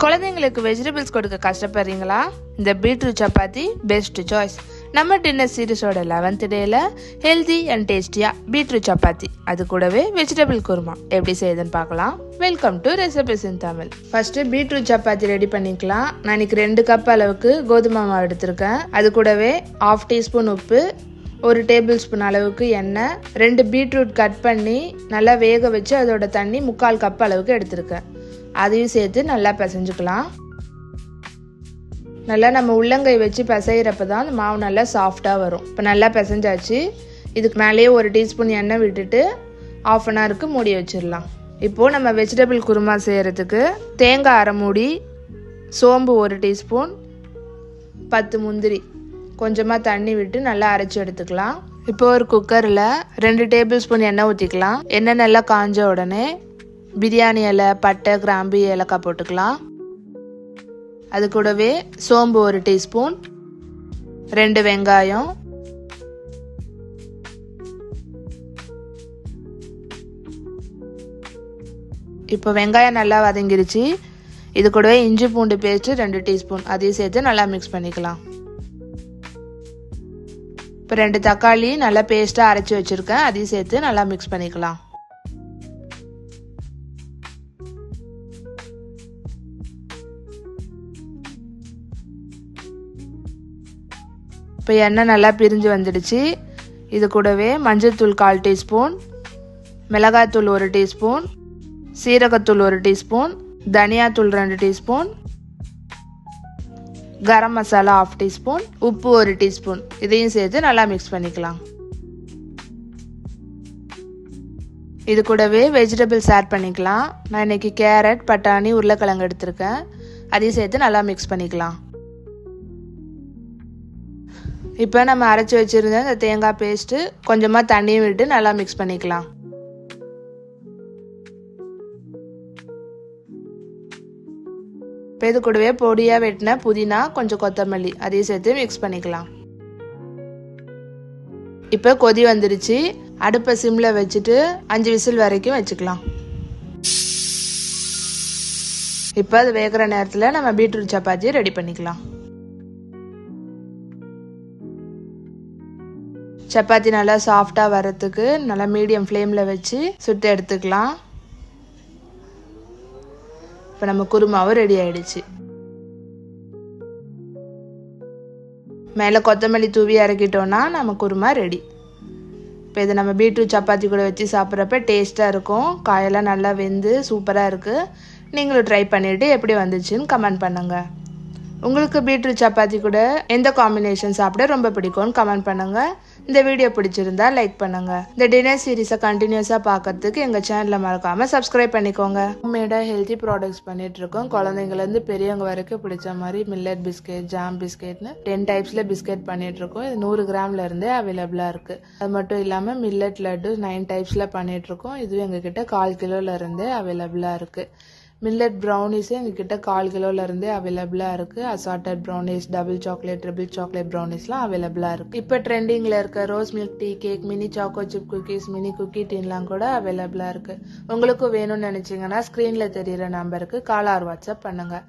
குழந்தைங்களுக்கு வெஜிடபிள்ஸ் கொடுக்க கஷ்டப்படுறீங்களா? இந்த பீட்ரூட் சப்பாத்தி பெஸ்ட் சாய்ஸ். நம்ம டின்னர் சீரிஸோட 11th டேல ஹெல்தி அண்ட் டேஸ்டியா பீட்ரூட் சப்பாத்தி, அது கூடவே வெஜிடபிள் குருமா எப்படி செய்யுதுன்னு பார்க்கலாம். Welcome to recipes in Tamil. First beetroot chapati ready பண்ணிக்கலாம். நான் இன்னைக்கு 2 கப் அளவுக்கு கோதுமை மாவு எடுத்திருக்கேன். அது கூடவே 1/2 டீஸ்பூன் உப்பு, 1 டேபிள் ஸ்பூன் அளவுக்கு எண்ணெய், 2 பீட்ரூட் கட் பண்ணி நல்லா வேக வச்சு அதோட தண்ணி 3/4 கப் அளவுக்கு எடுத்திருக்கேன். அதையும் சேர்த்து நல்லா பிசைஞ்சுக்கலாம். நல்லா நம்ம உள்ளங்கை வச்சு பிசைகிறப்ப தான் அந்த மாவு நல்லா சாஃப்டாக வரும். இப்போ நல்லா பிசைஞ்சாச்சு. இதுக்கு மேலேயே 1 டீஸ்பூன் எண்ணெய் விட்டுட்டு 1/2 அன் ஹவருக்கு மூடி வச்சிடலாம். இப்போது நம்ம வெஜிடபிள் குருமா செய்கிறதுக்கு தேங்காய் 1/2 மூடி, சோம்பு 1 டீஸ்பூன், 10 முந்திரி, கொஞ்சமாக தண்ணி விட்டு நல்லா அரைச்சி எடுத்துக்கலாம். இப்போ ஒரு குக்கரில் 2 டேபிள் ஸ்பூன் எண்ணெய் ஊற்றிக்கலாம். எண்ணெய் நல்லா காஞ்ச உடனே பிரியாணி இலை, பட்டை, கிராம்பு, ஏலக்காய் போட்டுக்கலாம். அது கூடவே சோம்பு 1 டீஸ்பூன், 2 வெங்காயம், இப்போ வெங்காயம் நல்லா வதங்கிருச்சு. இது கூடவே இஞ்சி பூண்டு பேஸ்ட் 2 டீஸ்பூன், அதையும் சேர்த்து நல்லா மிக்ஸ் பண்ணிக்கலாம். இப்போ 2 தக்காளி நல்லா பேஸ்ட்டாக அரைச்சி வச்சுருக்கேன், அதையும் சேர்த்து நல்லா மிக்ஸ் பண்ணிக்கலாம். இப்போ எண்ணெய் நல்லா பிரிஞ்சு வந்துடுச்சு. இது கூடவே மஞ்சள்தூள் 1/4 டீஸ்பூன், மிளகாய்த்தூள் 1 டீஸ்பூன், சீரகத்தூள் 1 டீஸ்பூன், தனியாத்தூள் 2 டீஸ்பூன், கரம் மசாலா 1/2 டீஸ்பூன், உப்பு 1 டீஸ்பூன், இதையும் சேர்த்து நல்லா மிக்ஸ் பண்ணிக்கலாம். இது கூடவே வெஜிடபிள்ஸ் ஆட் பண்ணிக்கலாம். நான் இன்னைக்கு கேரட், பட்டாணி, உருளைக்கிழங்கு எடுத்திருக்கேன், அதையும் சேர்த்து நல்லா மிக்ஸ் பண்ணிக்கலாம். இப்போ நம்ம அரைச்சி வச்சுருந்த இந்த தேங்காய் பேஸ்ட்டு கொஞ்சமாக தண்ணியும் விட்டு நல்லா மிக்ஸ் பண்ணிக்கலாம். இப்போ இது கூடவே பொடியாக வெட்டின புதினா, கொஞ்சம் கொத்தமல்லி, அதையும் சேர்த்து மிக்ஸ் பண்ணிக்கலாம். இப்போ கொதி வந்துருச்சு. அடுப்பை சிம்மில் வச்சுட்டு 5 விசில் வரைக்கும் வச்சுக்கலாம். இப்போ அது வேகிற நேரத்தில் நம்ம பீட்ரூட் சப்பாத்தியை ரெடி பண்ணிக்கலாம். சப்பாத்தி நல்லா சாஃப்டாக வரத்துக்கு நல்லா மீடியம் ஃப்ளேமில் வச்சு சுட்டு எடுத்துக்கலாம். இப்போ நம்ம குருமாவும் ரெடி ஆயிடுச்சு. மேலே கொத்தமல்லி தூவி இறக்கிட்டோன்னா நம்ம குருமா ரெடி. இப்போ இதை நம்ம பீட்ரூட் சப்பாத்தி கூட வச்சு சாப்பிட்றப்ப டேஸ்ட்டாக இருக்கும். காயெல்லாம் நல்லா வெந்து சூப்பராக இருக்குது. நீங்களும் ட்ரை பண்ணிவிட்டு எப்படி வந்துச்சுன்னு கமெண்ட் பண்ணுங்கள். உங்களுக்கு பீட்ரூட் சப்பாத்தி கூட எந்த காம்பினேஷன் சாப்பிட ரொம்ப பிடிக்கும்னு கமெண்ட் பண்ணுங்கள். இந்த வீடியோ பிடிச்சிருந்தா லைக் பண்ணுங்கள். இந்த டின்னர் சீரீஸை கண்டினியூஸாக பார்க்கறதுக்கு எங்கள் சேனலை மறக்காமல் சப்ஸ்கிரைப் பண்ணிக்கோங்க. ஹோம்மேடாக ஹெல்த்தி ப்ராடக்ட்ஸ் பண்ணிகிட்ருக்கோம். குழந்தைங்கலேருந்து பெரியவங்க வரைக்கும் பிடிச்ச மாதிரி மில்லட் பிஸ்கெட், ஜாம் பிஸ்கெட்னு 10 டைப்ஸில் பிஸ்கெட் பண்ணிகிட்ருக்கோம். இது 100 கிராம்ல இருந்தே அவைலபிளாக இருக்குது. அது மட்டும் இல்லாமல் மில்லட் லட்டு 9 டைப்ஸில் பண்ணிகிட்ருக்கோம். இதுவும் எங்ககிட்ட 1/4 கிலோல இருந்தே அவைலபிளாக இருக்குது. மில்லட் ப்ரௌனிஸே எங்ககிட்ட 1/4 கிலோல இருந்தே அவைலபிளாக இருக்குது. Assorted brownies, double chocolate, triple chocolate ப்ரௌனிஸ்லாம் அவைலபிளாக இருக்குது. இப்போ ட்ரெண்டிங்கில் இருக்க rose milk tea cake, mini choco chip cookies, mini cookie டீன்லாம் கூட அவைலபிளாக இருக்குது. உங்களுக்கும் வேணும்னு நினச்சிங்கன்னா ஸ்க்ரீனில் தெரிகிற நம்பருக்கு கால் ஆர் வாட்ஸ்அப் பண்ணுங்கள்.